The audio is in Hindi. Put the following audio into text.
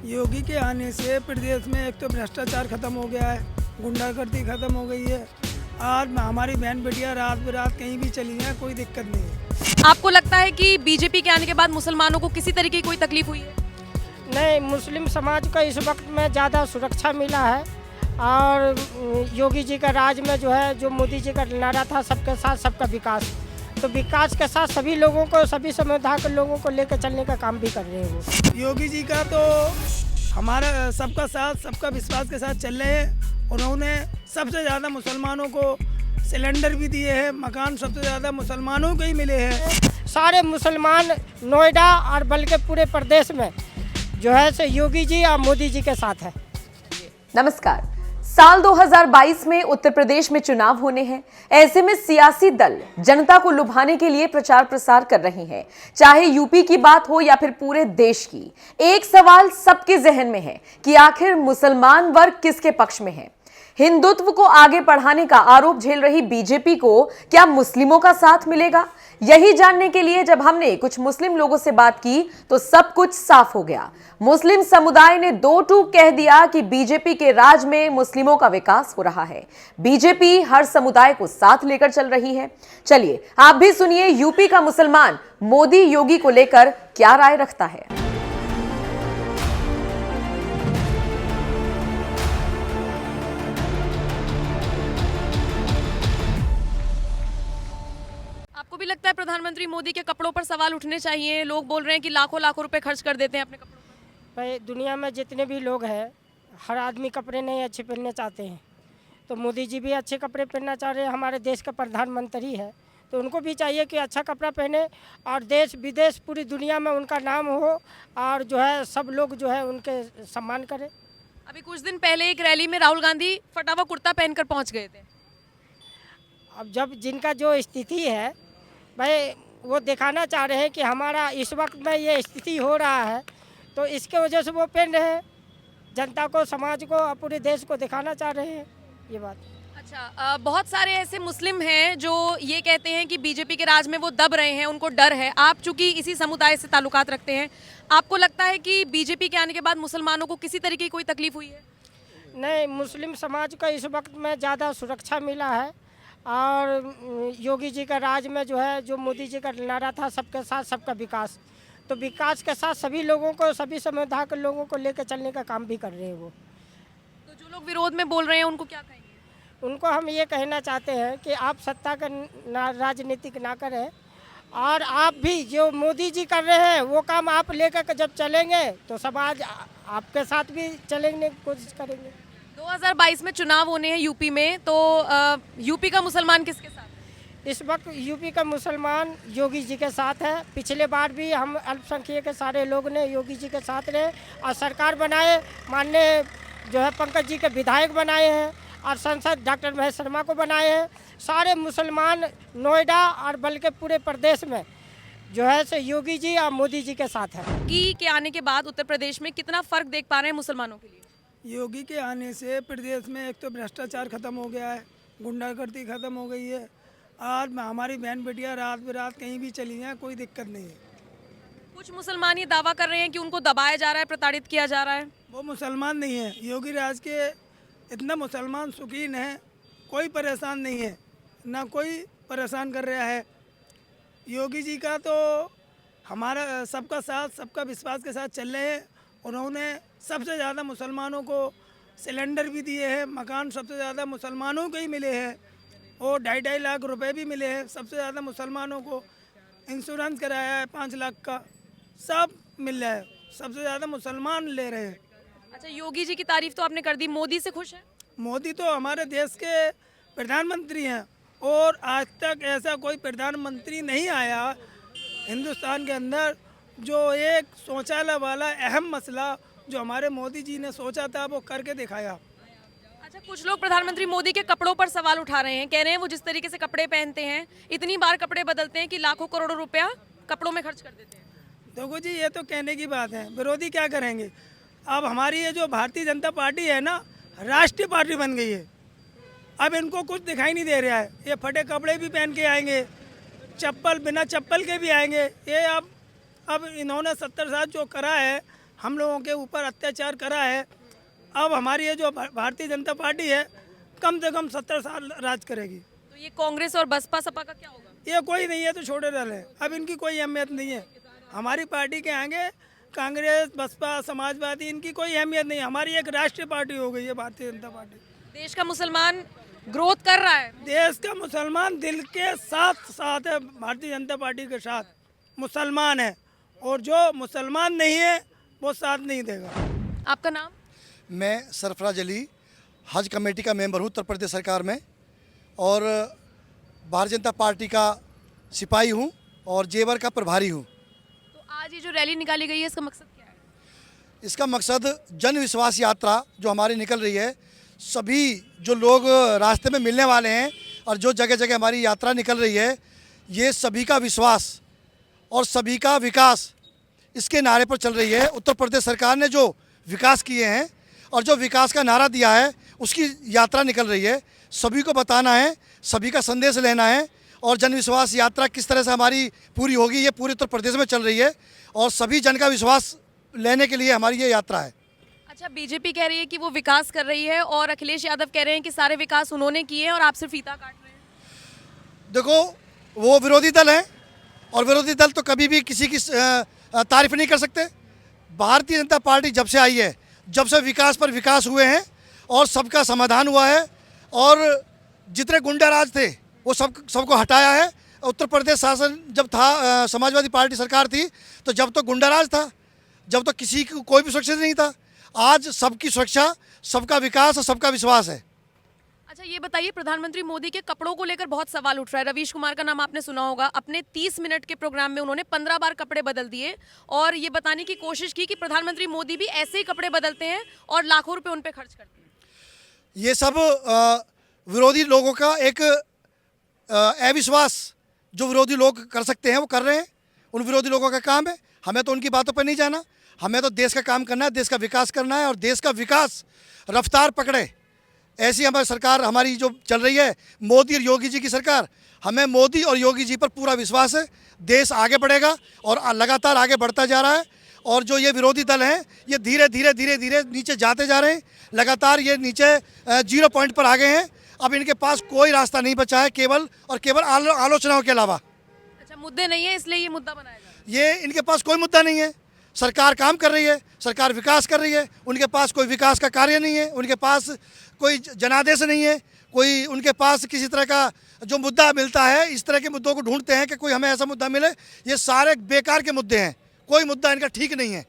योगी के आने से प्रदेश में एक तो भ्रष्टाचार खत्म हो गया है, गुंडागर्दी खत्म हो गई है। आज हमारी बहन बेटियां रात बेरात कहीं भी चली हैं, कोई दिक्कत नहीं है। आपको लगता है कि बीजेपी के आने के बाद मुसलमानों को किसी तरीके की कोई तकलीफ हुई है? नहीं, मुस्लिम समाज को इस वक्त में ज़्यादा सुरक्षा मिला है और योगी जी का राज में जो है, जो मोदी जी का नारा था सबके साथ सबका विकास, तो विकास के साथ सभी लोगों को, सभी समुदाय के लोगों को लेकर चलने का काम भी कर रहे हैं वो। योगी जी का तो हमारा सबका साथ सबका विश्वास के साथ चल रहे हैं। उन्होंने सबसे ज़्यादा मुसलमानों को सिलेंडर भी दिए हैं, मकान सबसे ज़्यादा मुसलमानों को ही मिले हैं। सारे मुसलमान नोएडा और बल्कि पूरे प्रदेश में जो है से योगी जी और मोदी जी के साथ है। नमस्कार। साल 2022 में उत्तर प्रदेश में चुनाव होने हैं। ऐसे में सियासी दल जनता को लुभाने के लिए प्रचार प्रसार कर रहे हैं। चाहे यूपी की बात हो या फिर पूरे देश की, एक सवाल सबके जहन में है कि आखिर मुसलमान वर्ग किसके पक्ष में है। हिंदुत्व को आगे बढ़ाने का आरोप झेल रही बीजेपी को क्या मुस्लिमों का साथ मिलेगा? यही जानने के लिए जब हमने कुछ मुस्लिम लोगों से बात की तो सब कुछ साफ हो गया। मुस्लिम समुदाय ने दो टूक कह दिया कि बीजेपी के राज में मुस्लिमों का विकास हो रहा है। बीजेपी हर समुदाय को साथ लेकर चल रही है। चलिए आप भी सुनिए यूपी का मुसलमान मोदी योगी को लेकर क्या राय रखता है। आपको भी लगता है प्रधानमंत्री मोदी के कपड़ों पर सवाल उठने चाहिए? लोग बोल रहे हैं कि लाखों लाखों रुपए खर्च कर देते हैं अपने कपड़ों पर। भाई, दुनिया में जितने भी लोग हैं, हर आदमी कपड़े नहीं अच्छे पहनने चाहते हैं, तो मोदी जी भी अच्छे कपड़े पहनना चाह रहे हैं। हमारे देश का प्रधानमंत्री है तो उनको भी चाहिए कि अच्छा कपड़ा पहने और देश विदेश पूरी दुनिया में उनका नाम हो और जो है सब लोग जो है उनके सम्मान करें। अभी कुछ दिन पहले एक रैली में राहुल गांधी फटा हुआ कुर्ता पहनकर पहुंच गए थे। अब जब जिनका जो स्थिति है भाई, वो दिखाना चाह रहे हैं कि हमारा इस वक्त में ये स्थिति हो रहा है, तो इसके वजह से वो पहन रहे हैं। जनता को, समाज को और पूरे देश को दिखाना चाह रहे हैं ये बात। अच्छा, बहुत सारे ऐसे मुस्लिम हैं जो ये कहते हैं कि बीजेपी के राज में वो दब रहे हैं, उनको डर है। आप चूंकि इसी समुदाय से ताल्लुकात रखते हैं, आपको लगता है कि बीजेपी के आने के बाद मुसलमानों को किसी तरीके की कोई तकलीफ हुई है? नहीं, मुस्लिम समाज को इस वक्त में ज़्यादा सुरक्षा मिला है और योगी जी का राज में जो है, जो मोदी जी का नारा था सबके साथ सबका विकास, तो विकास के साथ सभी लोगों को, सभी समुदाय के लोगों को लेकर चलने का काम भी कर रहे हैं वो। तो जो लोग विरोध में बोल रहे हैं उनको क्या कहेंगे? उनको हम ये कहना चाहते हैं कि आप सत्ता का राजनीतिक ना करें और आप भी जो मोदी जी कर रहे हैं वो काम आप लेकर जब चलेंगे तो समाज आपके साथ भी चलेंगे की कोशिश करेंगे। 2022 में चुनाव होने हैं यूपी में, तो यूपी का मुसलमान किसके साथ है? इस वक्त यूपी का मुसलमान योगी जी के साथ है। पिछले बार भी हम अल्पसंख्यक के सारे लोग ने योगी जी के साथ रहे और सरकार बनाए, माननीय जो है पंकज जी के विधायक बनाए हैं और सांसद डॉक्टर महेश शर्मा को बनाए हैं। सारे मुसलमान नोएडा और बल्कि पूरे प्रदेश में जो है से योगी जी और मोदी जी के साथ है। योगी के आने के बाद उत्तर प्रदेश में कितना फर्क देख पा रहे हैं मुसलमानों के लिए? योगी के आने से प्रदेश में एक तो भ्रष्टाचार खत्म हो गया है, गुंडागर्दी खत्म हो गई है। आज हमारी बहन बेटियां रात बेरात कहीं भी चली हैं, कोई दिक्कत नहीं है। कुछ मुसलमान ये दावा कर रहे हैं कि उनको दबाया जा रहा है, प्रताड़ित किया जा रहा है। वो मुसलमान नहीं है। योगी राज के इतना मुसलमान शौकीन है, कोई परेशान नहीं है, ना कोई परेशान कर रहा है। योगी जी का तो हमारा सबका साथ सबका विश्वास के साथ चल रहे हैं। उन्होंने सबसे ज़्यादा मुसलमानों को सिलेंडर भी दिए हैं, मकान सबसे ज़्यादा मुसलमानों को ही मिले हैं और 2.5 लाख रुपए भी मिले हैं। सबसे ज़्यादा मुसलमानों को इंश्योरेंस कराया है 5 लाख का, सब मिल रहा है। सबसे ज़्यादा मुसलमान ले रहे हैं। अच्छा, योगी जी की तारीफ तो आपने कर दी, मोदी से खुश है? मोदी तो हमारे देश के प्रधानमंत्री हैं और आज तक ऐसा कोई प्रधानमंत्री नहीं आया हिंदुस्तान के अंदर जो एक शौचालय वाला अहम मसला जो हमारे मोदी जी ने सोचा था वो करके दिखाया। अच्छा, कुछ लोग प्रधानमंत्री मोदी के कपड़ों पर सवाल उठा रहे हैं, कह रहे हैं वो जिस तरीके से कपड़े पहनते हैं, इतनी बार कपड़े बदलते हैं कि लाखों करोड़ों रुपया कपड़ों में खर्च कर देते हैं। देखो जी, ये तो कहने की बात है, विरोधी क्या करेंगे। अब हमारी ये जो भारतीय जनता पार्टी है ना, राष्ट्रीय पार्टी बन गई है। अब इनको कुछ दिखाई नहीं दे रहा है। ये फटे कपड़े भी पहन के आएंगे, चप्पल बिना चप्पल के भी आएंगे। ये अब इन्होंने 70 साल जो करा है हम लोगों के ऊपर अत्याचार करा है। अब हमारी ये जो भारतीय जनता पार्टी है कम से कम 70 साल राज करेगी। तो ये कांग्रेस और बसपा सपा का क्या होगा? ये कोई नहीं है, तो छोटे दल है, अब इनकी कोई अहमियत नहीं है। हमारी पार्टी के आगे कांग्रेस, बसपा, समाजवादी, इनकी कोई अहमियत नहीं है। हमारी एक राष्ट्रीय पार्टी हो गई है भारतीय जनता पार्टी। देश का मुसलमान ग्रोथ कर रहा है। देश का मुसलमान दिल के साथ साथ है, भारतीय जनता पार्टी के साथ मुसलमान है, और जो मुसलमान नहीं है वो साथ नहीं देगा। आपका नाम? मैं सरफराज अली, हज कमेटी का मेंबर हूँ उत्तर प्रदेश सरकार में, और भारतीय जनता पार्टी का सिपाही हूँ और जेवर का प्रभारी हूँ। तो आज ये जो रैली निकाली गई है, इसका मकसद क्या है? इसका मकसद जन विश्वास यात्रा जो हमारी निकल रही है, सभी जो लोग रास्ते में मिलने वाले हैं और जो जगह जगह हमारी यात्रा निकल रही है, ये सभी का विश्वास और सभी का विकास, इसके नारे पर चल रही है। उत्तर प्रदेश सरकार ने जो विकास किए हैं और जो विकास का नारा दिया है, उसकी यात्रा निकल रही है। सभी को बताना है, सभी का संदेश लेना है, और जन विश्वास यात्रा किस तरह से हमारी पूरी होगी, ये पूरे उत्तर प्रदेश में चल रही है, और सभी जन का विश्वास लेने के लिए हमारी ये यात्रा है। अच्छा, बीजेपी कह रही है कि वो विकास कर रही है और अखिलेश यादव कह रहे हैं कि सारे विकास उन्होंने किए हैं और आप सिर्फ फीता काट रहे हैं। देखो, वो विरोधी दल हैं और विरोधी दल तो कभी भी किसी की तारीफ नहीं कर सकते। भारतीय जनता पार्टी जब से आई है, जब से विकास पर विकास हुए हैं और सबका समाधान हुआ है, और जितने गुंडा राज थे वो सबको हटाया है। उत्तर प्रदेश शासन जब था, समाजवादी पार्टी सरकार थी, तो जब तो गुंडा राज था, जब तो किसी को कोई भी सुरक्षित नहीं था। आज सबकी सुरक्षा, सबका विकास और सबका विश्वास है। अच्छा, ये बताइए, प्रधानमंत्री मोदी के कपड़ों को लेकर बहुत सवाल उठ रहा है। रवीश कुमार का नाम आपने सुना होगा। अपने 30 मिनट के प्रोग्राम में उन्होंने 15 बार कपड़े बदल दिए और ये बताने की कोशिश की कि प्रधानमंत्री मोदी भी ऐसे ही कपड़े बदलते हैं और लाखों रुपए उन पे खर्च करते हैं। ये सब विरोधी लोगों का एक अविश्वास जो विरोधी लोग कर सकते हैं वो कर रहे हैं। उन विरोधी लोगों का काम है, हमें तो उनकी बातों पर नहीं जाना। हमें तो देश का काम करना है, देश का विकास करना है, और देश का विकास रफ्तार पकड़े, ऐसी हमारी सरकार हमारी जो चल रही है, मोदी और योगी जी की सरकार। हमें मोदी और योगी जी पर पूरा विश्वास है। देश आगे बढ़ेगा और लगातार आगे बढ़ता जा रहा है, और जो ये विरोधी दल हैं, ये धीरे धीरे नीचे जाते जा रहे हैं। लगातार ये नीचे 0 पॉइंट पर आ गए हैं। अब इनके पास कोई रास्ता नहीं बचा है, केवल और केवल आलोचनाओं के अलावा। अच्छा, मुद्दे नहीं है, इसलिए ये मुद्दा बनाया जा रहा है। ये इनके पास कोई मुद्दा नहीं है। सरकार काम कर रही है, सरकार विकास कर रही है, उनके पास कोई विकास का कार्य नहीं है, उनके पास कोई जनादेश नहीं है, कोई उनके पास किसी तरह का जो मुद्दा मिलता है, इस तरह के मुद्दों को ढूंढते हैं कि कोई हमें ऐसा मुद्दा मिले। ये सारे बेकार के मुद्दे हैं, कोई मुद्दा इनका ठीक नहीं है।